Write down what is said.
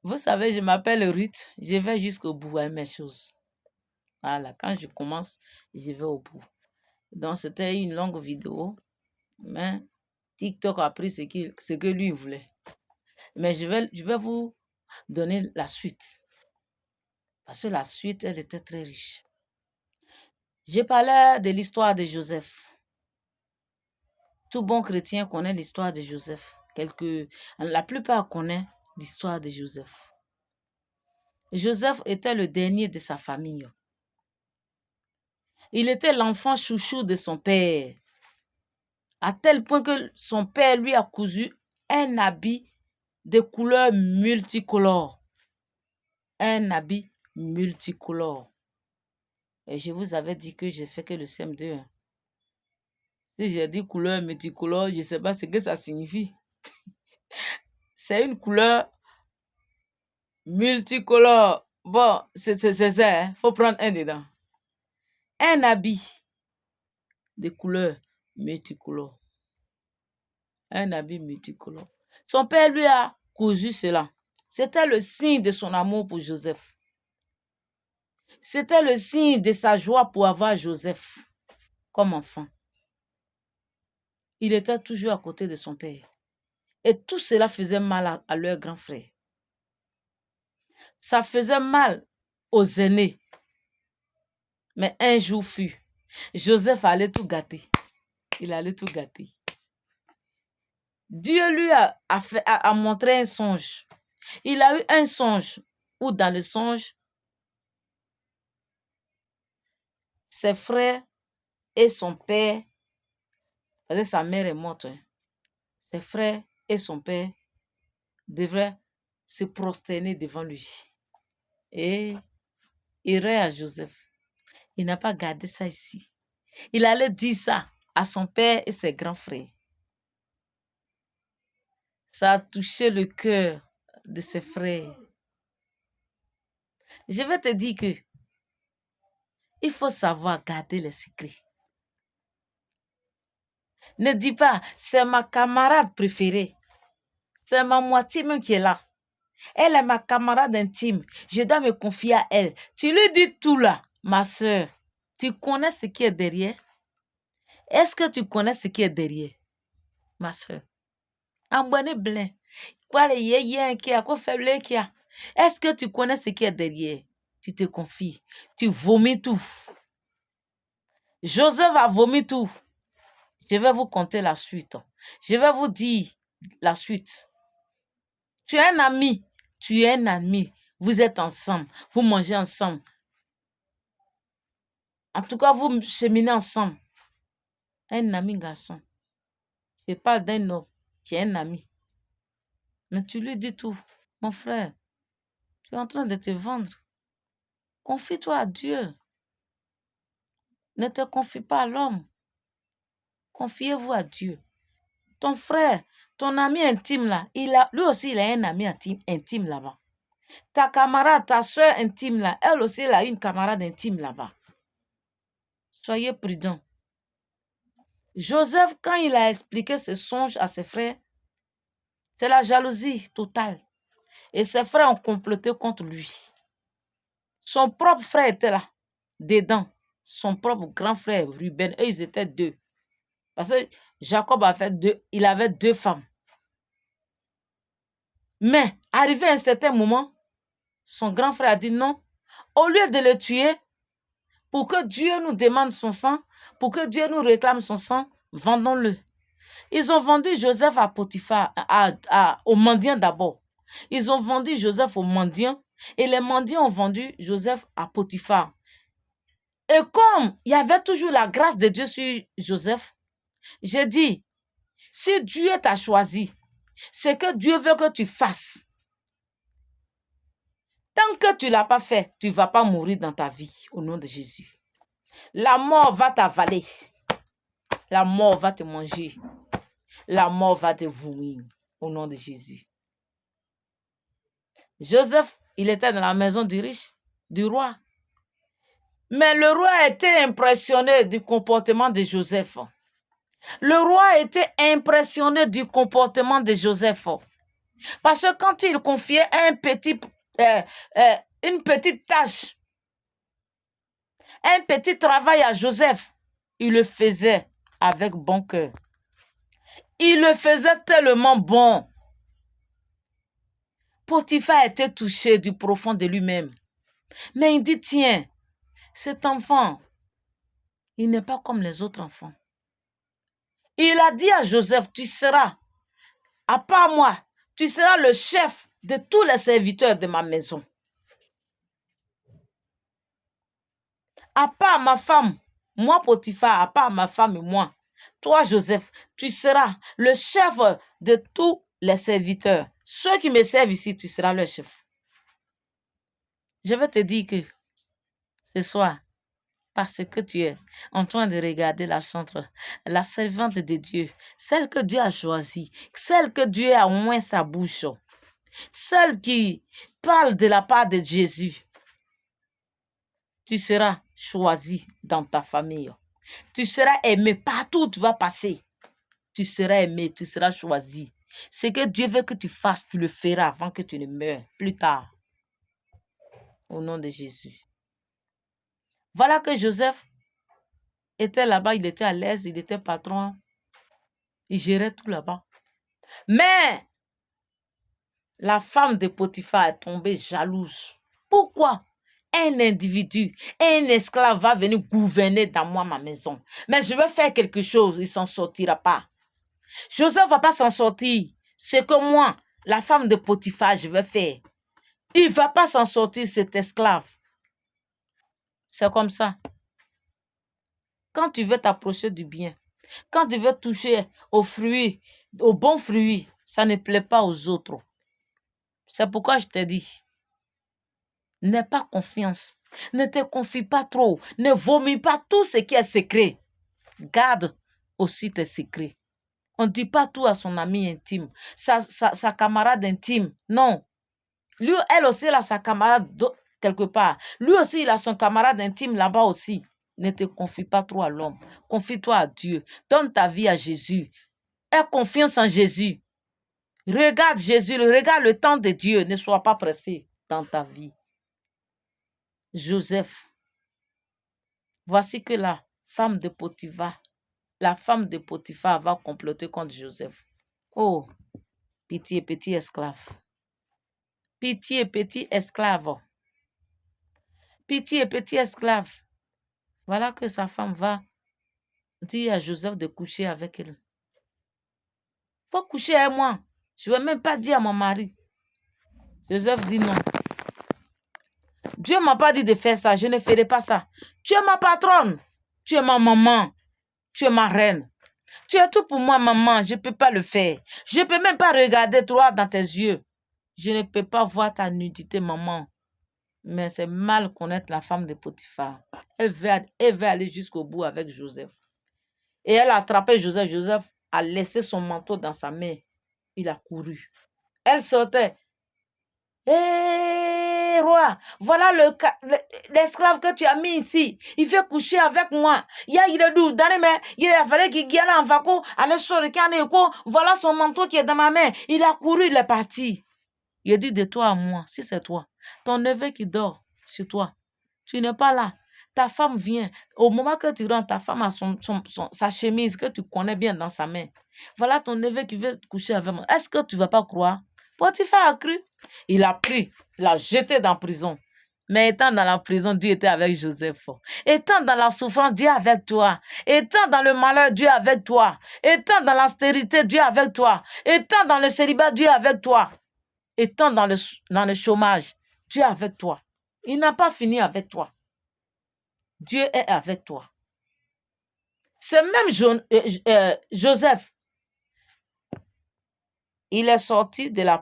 Vous savez, je m'appelle Ruth. Je vais jusqu'au bout à mes choses. Voilà, quand je commence, je vais au bout. Donc, c'était une longue vidéo, mais TikTok a pris ce que lui voulait. Mais je vais vous donner la suite. Parce que la suite, elle était très riche. Je parlais de l'histoire de Joseph. Tout bon chrétien connaît l'histoire de Joseph. La plupart connaissent l'histoire de Joseph. Joseph était le dernier de sa famille. Il était l'enfant chouchou de son père, à tel point que son père lui a cousu un habit de couleurs multicolores. Un habit multicolore. Et je vous avais dit que j'ai fait que le CM2. Si j'ai dit couleur multicolore, je ne sais pas ce que ça signifie. C'est une couleur multicolore. Bon, c'est ça. Il faut prendre un dedans. Un habit de couleur multicolore. Un habit multicolore. Son père lui a cousu cela. C'était le signe de son amour pour Joseph. C'était le signe de sa joie pour avoir Joseph comme enfant. Il était toujours à côté de son père. Et tout cela faisait mal à leur grand frère. Ça faisait mal aux aînés. Mais un jour fut, Joseph allait tout gâter. Il allait tout gâter. Dieu lui a montré un songe. Il a eu un songe où dans le songe, ses frères et son père, parce que sa mère est morte, ses frères et son père devraient se prosterner devant lui. Et il rêve à Joseph. Il n'a pas gardé ça ici. Il allait dire ça à son père et ses grands frères. Ça a touché le cœur de ses frères. Je vais te dire que il faut savoir garder les secrets. Ne dis pas, c'est ma camarade préférée. C'est ma moitié même qui est là. Elle est ma camarade intime. Je dois me confier à elle. Tu lui dis tout là, ma soeur. Tu connais ce qui est derrière? Est-ce que tu connais ce qui est derrière, ma soeur? Ambonne blanc. Quoi le yé qui a quoi faible qui a? Est-ce que tu connais ce qui est derrière? Tu te confies. Tu vomis tout. Joseph a vomi tout. Je vais vous conter la suite. Je vais vous dire la suite. Tu es un ami. Tu es un ami. Vous êtes ensemble. Vous mangez ensemble. En tout cas, vous cheminez ensemble. Un ami garçon. Je parle d'un homme qui est un ami. Mais tu lui dis tout. Mon frère, tu es en train de te vendre. Confie-toi à Dieu. Ne te confie pas à l'homme. Confiez-vous à Dieu. Ton frère, ton ami intime là, lui aussi, il a un ami intime là-bas. Ta camarade, ta soeur intime là, elle aussi, elle a une camarade intime là-bas. Soyez prudents. Joseph, quand il a expliqué ce songe à ses frères, c'est la jalousie totale. Et ses frères ont comploté contre lui. Son propre frère était là, dedans. Son propre grand frère, Ruben, eux, ils étaient deux. Parce que Jacob il avait deux femmes. Mais, arrivé à un certain moment, son grand frère a dit non. Au lieu de le tuer, pour que Dieu nous demande son sang, pour que Dieu nous réclame son sang, vendons-le. Ils ont vendu Joseph à Potiphar, aux mendiants d'abord. Ils ont vendu Joseph aux mendiants et les mendiants ont vendu Joseph à Potiphar. Et comme il y avait toujours la grâce de Dieu sur Joseph, j'ai dit, si Dieu t'a choisi, c'est que Dieu veut que tu fasses. Tant que tu ne l'as pas fait, tu ne vas pas mourir dans ta vie, au nom de Jésus. La mort va t'avaler. La mort va te manger. La mort va te vomir, au nom de Jésus. Joseph, il était dans la maison du riche, du roi. Mais le roi était impressionné du comportement de Joseph. Le roi était impressionné du comportement de Joseph. Parce que quand il confiait une petite tâche, un petit travail à Joseph, il le faisait avec bon cœur. Il le faisait tellement bon. Potiphar était touché du profond de lui-même. Mais il dit, tiens, cet enfant, il n'est pas comme les autres enfants. Il a dit à Joseph, tu seras, à part moi, tu seras le chef de tous les serviteurs de ma maison. À part ma femme, moi Potiphar, à part ma femme et moi, toi Joseph, tu seras le chef de tous les serviteurs. Ceux qui me servent ici, tu seras le chef. Je vais te dire que ce soir, parce que tu es en train de regarder la chantre, la servante de Dieu, celle que Dieu a choisie, celle que Dieu a oint sa bouche, celle qui parle de la part de Jésus, tu seras choisi dans ta famille. Tu seras aimé partout où tu vas passer. Tu seras aimé, tu seras choisi. Ce que Dieu veut que tu fasses, tu le feras avant que tu ne meures, plus tard. Au nom de Jésus. Voilà que Joseph était là-bas, il était à l'aise, il était patron. Il gérait tout là-bas. Mais la femme de Potiphar est tombée jalouse. Pourquoi? Un individu, un esclave va venir gouverner dans moi, ma maison. Mais je vais faire quelque chose, il ne s'en sortira pas. Joseph ne va pas s'en sortir. C'est que moi, la femme de Potiphar, je vais faire. Il ne va pas s'en sortir, cet esclave. C'est comme ça. Quand tu veux t'approcher du bien, quand tu veux toucher aux fruits, aux bons fruits, ça ne plaît pas aux autres. C'est pourquoi je te dis, n'aie pas confiance. Ne te confie pas trop. Ne vomis pas tout ce qui est secret. Garde aussi tes secrets. On ne dit pas tout à son ami intime, sa camarade intime. Non. Lui, elle aussi, elle a sa camarade quelque part. Lui aussi, il a son camarade intime là-bas aussi. Ne te confie pas trop à l'homme. Confie-toi à Dieu. Donne ta vie à Jésus. Aie confiance en Jésus. Regarde Jésus, regarde le temps de Dieu. Ne sois pas pressé dans ta vie. Joseph. Voici que la femme de Potiphar va comploter contre Joseph. Oh, pitié, petit esclave. Pitié, petit esclave. Pitié, petit esclave. Voilà que sa femme va dire à Joseph de coucher avec elle. Faut coucher avec moi. Je ne vais même pas dire à mon mari. Joseph dit non. Dieu ne m'a pas dit de faire ça. Je ne ferai pas ça. Tu es ma patronne. Tu es ma maman. Tu es ma reine. Tu es tout pour moi, maman. Je ne peux pas le faire. Je ne peux même pas regarder toi dans tes yeux. Je ne peux pas voir ta nudité, maman. Mais c'est mal connaître la femme de Potiphar. Elle veut aller jusqu'au bout avec Joseph. Et elle a attrapé Joseph. Joseph a laissé son manteau dans sa main. Il a couru. Elle sortait. Hé, roi, voilà l'esclave que tu as mis ici. Il veut coucher avec moi. Il est doux. Il a fallu qu'il y ait un vaco. Voilà son manteau qui est dans ma main. Il a couru, il est parti. Il a dit de toi à moi, si c'est toi, ton neveu qui dort chez toi, tu n'es pas là. Ta femme vient. Au moment que tu rentres, ta femme a sa chemise que tu connais bien dans sa main. Voilà ton neveu qui veut coucher avec moi. Est-ce que tu ne vas pas croire? Potiphar a cru. Il a pris, il l'a jeté dans la prison. Mais étant dans la prison, Dieu était avec Joseph. Étant dans la souffrance, Dieu est avec toi. Étant dans le malheur, Dieu est avec toi. Étant dans l'austérité, Dieu est avec toi. Étant dans le célibat, Dieu est avec toi. Étant dans le chômage, Dieu est avec toi. Il n'a pas fini avec toi. Dieu est avec toi. Ce même Joseph, il est sorti de la